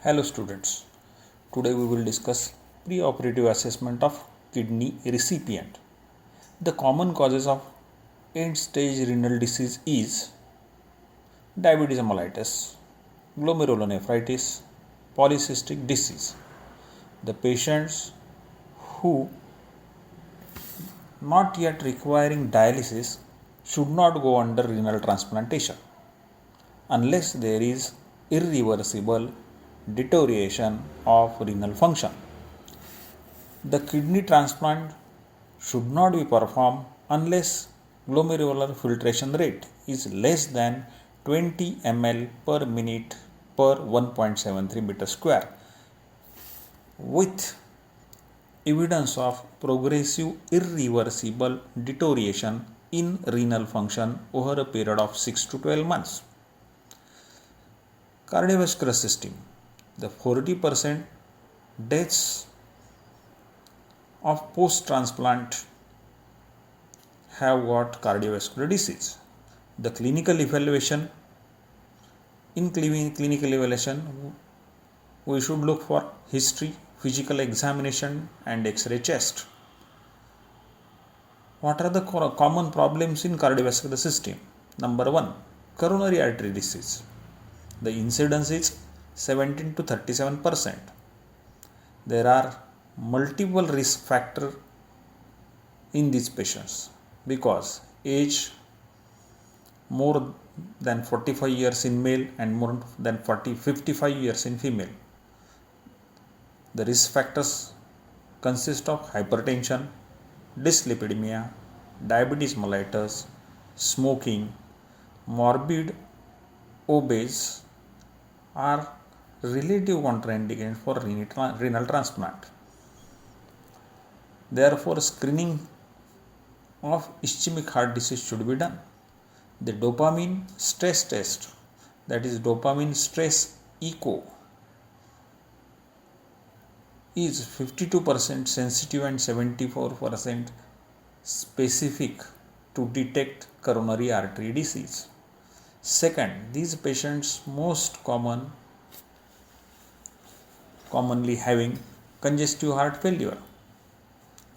Hello students, today we will discuss preoperative assessment of kidney recipient. The common causes of end-stage renal disease is diabetes mellitus, glomerulonephritis, polycystic disease. The patients who not yet requiring dialysis should not go under renal transplantation unless there is irreversible deterioration of renal function. The kidney transplant should not be performed unless glomerular filtration rate is less than 20 ml per minute per 1.73 meter square with evidence of progressive irreversible deterioration in renal function over a period of 6 to 12 months. Cardiovascular system. The 40% deaths of post-transplant have got cardiovascular disease. The clinical evaluation, we should look for history, physical examination and X-ray chest. What are the common problems in cardiovascular system? Number 1, coronary artery disease. The incidence is 17 to 37%. There are multiple risk factors in these patients because age more than 45 years in male and more than 55 years in female. The risk factors consist of hypertension, dyslipidemia, diabetes mellitus, smoking, morbid obese are relative contraindications for renal transplant. Therefore, screening of ischemic heart disease should be done. The dopamine stress test, that is dopamine stress echo, is 52% sensitive and 74% specific to detect coronary artery disease. Second, these patients commonly having congestive heart failure.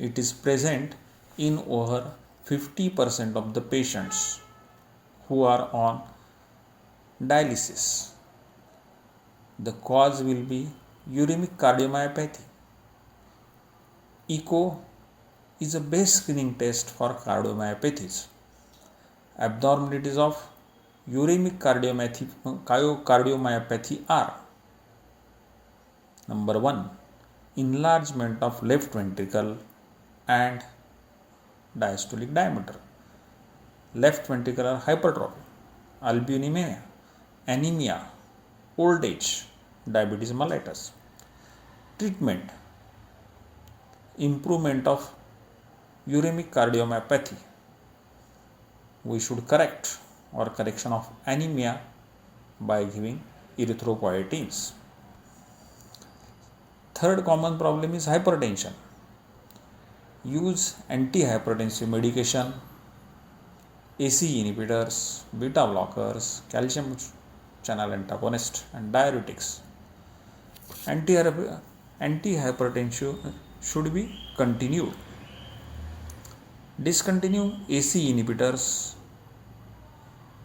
It is present in over 50% of the patients who are on dialysis. The cause will be uremic cardiomyopathy. Echo is a base screening test for cardiomyopathies. Abnormalities of uremic cardiomyopathy are: Number 1, enlargement of left ventricle and diastolic diameter, left ventricular hypertrophy, albuminemia, anemia, old age, diabetes mellitus. Treatment: improvement of uremic cardiomyopathy. We should correction of anemia by giving erythropoietins. Third common problem is hypertension. Use antihypertensive medication, ACE inhibitors, beta blockers, calcium channel antagonists and diuretics. Antihypertensive should be continued. Discontinue ACE inhibitors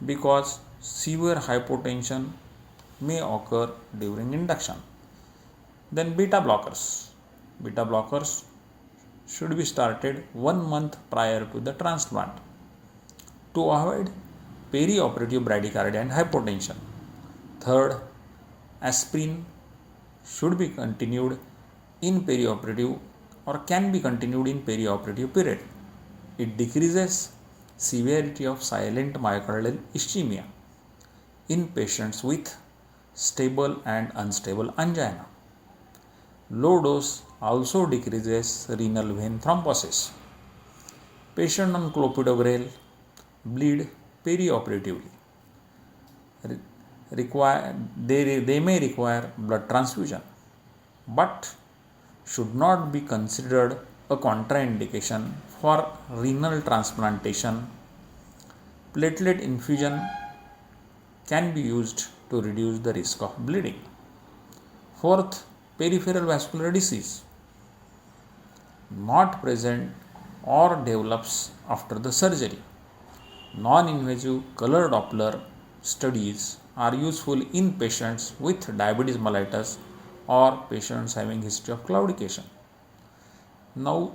because severe hypotension may occur during induction. Then beta blockers should be started 1 month prior to the transplant to avoid perioperative bradycardia and hypotension. Third, aspirin should be continued in perioperative or can be continued in perioperative period. It decreases severity of silent myocardial ischemia in patients with stable and unstable angina. Low dose also decreases renal vein thrombosis. Patient on clopidogrel bleed perioperatively. They may require blood transfusion, but should not be considered a contraindication for renal transplantation. Platelet infusion can be used to reduce the risk of bleeding. Fourth, peripheral vascular disease, not present or develops after the surgery. Non-invasive color Doppler studies are useful in patients with diabetes mellitus or patients having history of claudication. Now,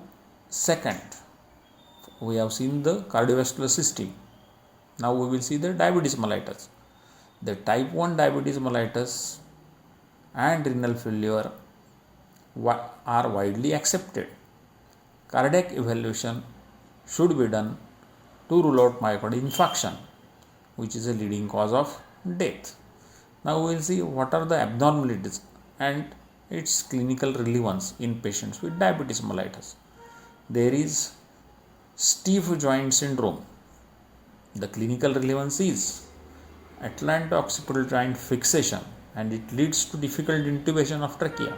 second, we have seen the cardiovascular system. Now we will see the diabetes mellitus. The type 1 diabetes mellitus and renal failure are widely accepted. Cardiac evaluation should be done to rule out myocardial infarction, which is a leading cause of death. Now we will see what are the abnormalities and its clinical relevance in patients with diabetes mellitus. There is stiff joint syndrome. The clinical relevance is atlanto-occipital joint fixation and it leads to difficult intubation of trachea.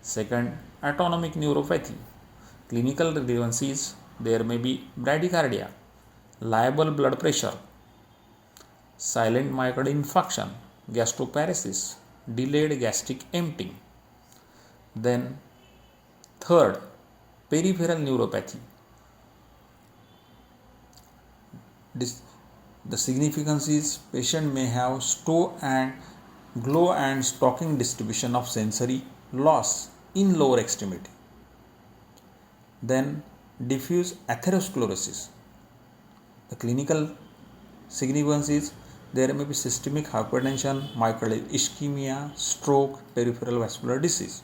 Second, autonomic neuropathy. Clinical relevance is there may be bradycardia, liable blood pressure, silent myocardial infarction, gastroparesis, delayed gastric emptying. Then third, peripheral neuropathy. The significance is patient may have stow and glow and stalking distribution of sensory loss in lower extremity. Then diffuse atherosclerosis. The clinical significance is there may be systemic hypertension, myocardial ischemia, stroke, peripheral vascular disease.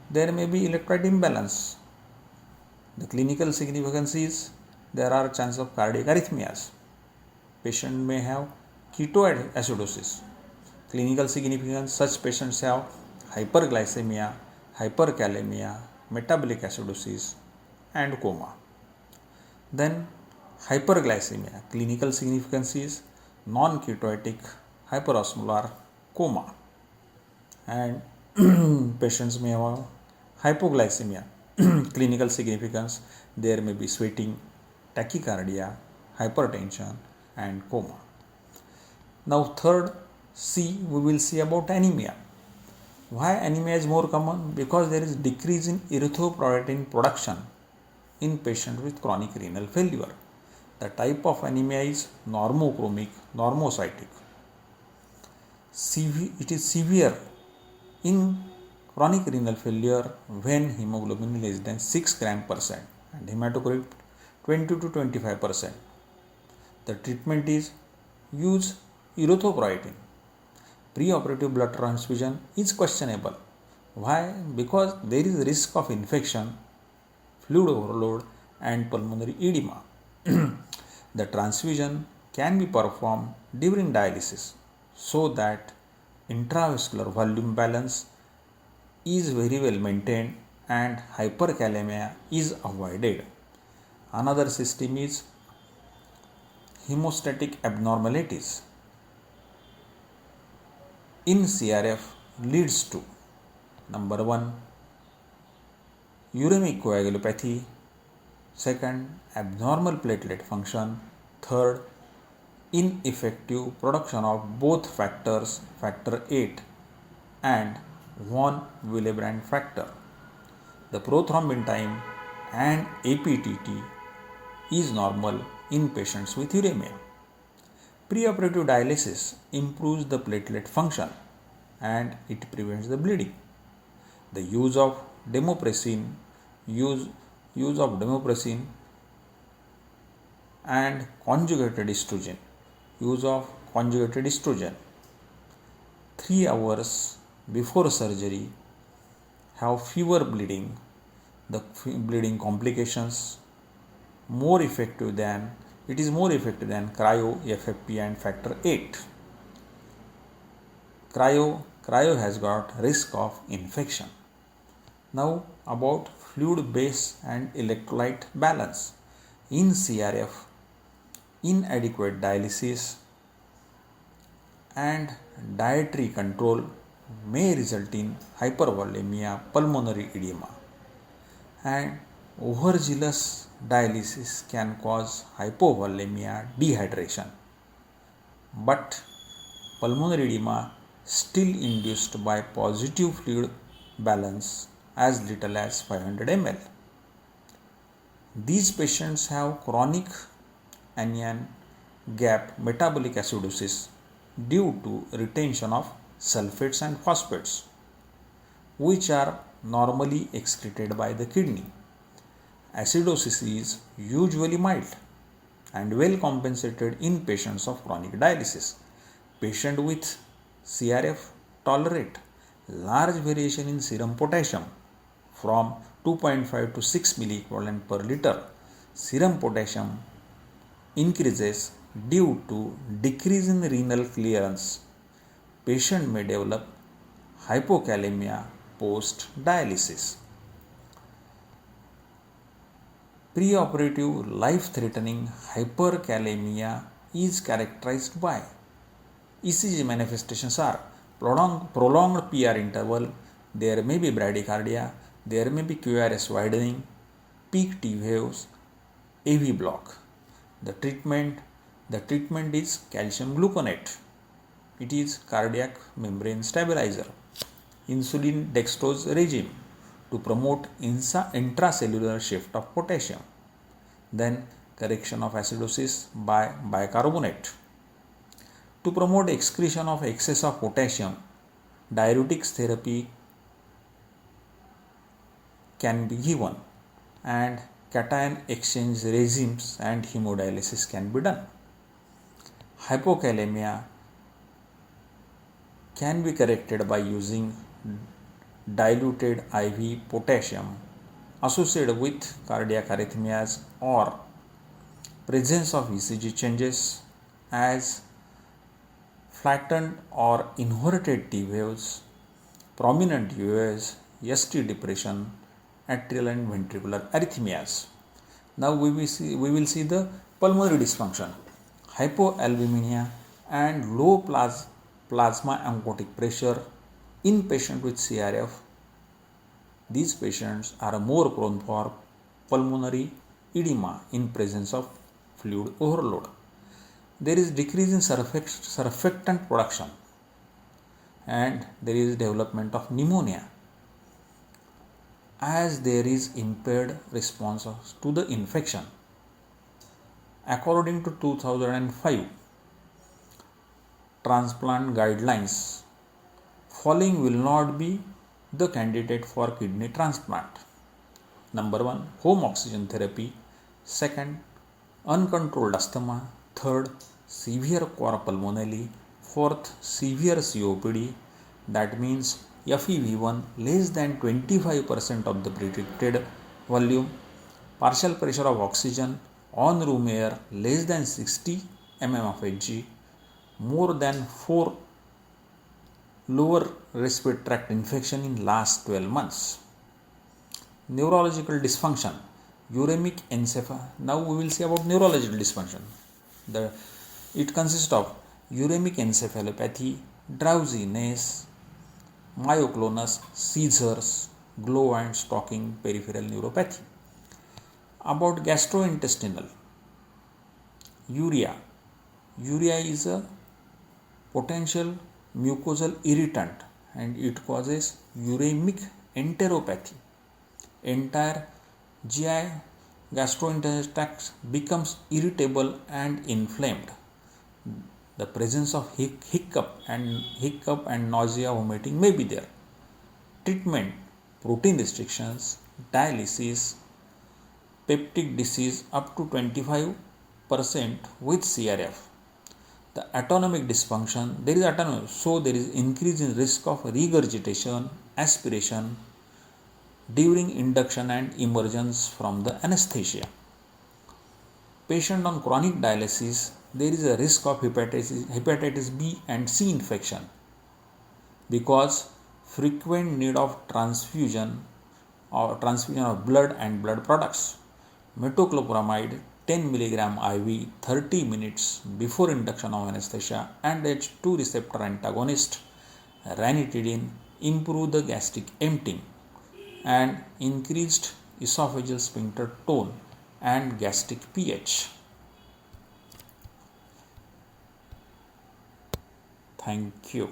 There may be electrolyte imbalance. The clinical significance is there are chances of cardiac arrhythmias. Patient may have ketoacidosis. Clinical significance, such patients have hyperglycemia, hyperkalemia, metabolic acidosis and coma. Then hyperglycemia. Clinical significance is non-ketotic hyperosmolar coma and patients may have hypoglycemia. Clinical significance, there may be sweating, tachycardia, hypertension and coma. Now third C, we will see about anemia. Why anemia is more common? Because there is decrease in erythropoietin production in patients with chronic renal failure. The type of anemia is normochromic, normocytic. It is severe in chronic renal failure when hemoglobin less than 6 gram% and hematocrit 20 to 25%. The treatment is use erythropoietin. Preoperative blood transfusion is questionable. Why? Because there is risk of infection, fluid overload and pulmonary edema. The transfusion can be performed during dialysis so that intravascular volume balance is very well maintained and hyperkalemia is avoided. Another system is hemostatic abnormalities in CRF leads to number 1 uremic coagulopathy, second abnormal platelet function, third ineffective production of both factors factor 8 and von Willebrand factor. The prothrombin time and APTT is normal in patients with uremia. Preoperative dialysis improves the platelet function and it prevents the bleeding. The use of desmopressin and conjugated estrogen. Use of conjugated estrogen 3 hours before surgery have fewer bleeding. The bleeding complications it is more effective than cryo, FFP and factor 8. Cryo has got risk of infection. Now about fluid base and electrolyte balance. In CRF, inadequate dialysis and dietary control may result in hypervolemia, pulmonary edema, and overzealous dialysis can cause hypovolemia, dehydration. But pulmonary edema still induced by positive fluid balance as little as 500 ml. These patients have chronic anion gap metabolic acidosis due to retention of sulfates and phosphates, which are normally excreted by the kidney. Acidosis is usually mild and well compensated in patients of chronic dialysis. Patients with CRF tolerate large variation in serum potassium from 2.5 to 6 milliequivalent per liter. Serum potassium increases due to decrease in renal clearance. Patient may develop hypokalemia post dialysis. Preoperative life-threatening hyperkalemia is characterized by ECG manifestations are prolonged PR interval, there may be bradycardia, there may be QRS widening, peak T waves, AV block. The treatment is calcium gluconate. It is cardiac membrane stabilizer. Insulin dextrose regime to promote intracellular shift of potassium. Then correction of acidosis by bicarbonate. To promote excretion of excess of potassium, diuretics therapy can be given and cation exchange regimes and hemodialysis can be done. Hypokalemia can be corrected by using diluted IV potassium associated with cardiac arrhythmias or presence of ECG changes as flattened or inverted T waves, prominent UAS, ST depression, atrial and ventricular arrhythmias. Now we will see the pulmonary dysfunction, hypoalbuminemia and low plasma oncotic pressure in patients with CRF. These patients are more prone for pulmonary edema in presence of fluid overload. There is decrease in surfactant production and there is development of pneumonia as there is impaired response to the infection. According to 2005 transplant guidelines, following will not be the candidate for kidney transplant. Number 1, home oxygen therapy. Second, uncontrolled asthma. Third, severe cor pulmonale. Fourth, severe COPD. That means FEV1 less than 25% of the predicted volume. Partial pressure of oxygen on room air less than 60 mm of Hg. More than 4 lower respiratory tract infection in last 12 months. Neurological dysfunction, uremic encephalopathy. Now we will see about neurological dysfunction. It consists of uremic encephalopathy, drowsiness, myoclonus, seizures, glow and stalking peripheral neuropathy. About gastrointestinal, urea. Urea is a potential mucosal irritant and it causes uremic enteropathy. Entire GI gastrointestinal tract becomes irritable and inflamed. The presence of hiccup and nausea, vomiting may be there. Treatment: protein restrictions, dialysis, peptic disease up to 25% with CRF. The autonomic dysfunction, there is autonomy, so there is increase in risk of regurgitation, aspiration during induction and emergence from the anesthesia. Patient on chronic dialysis, there is a risk of hepatitis B and C infection because frequent need of transfusion of blood and blood products. Metoclopramide 10 mg IV 30 minutes before induction of anesthesia and H2 receptor antagonist ranitidine improve the gastric emptying and increased esophageal sphincter tone and gastric pH. Thank you.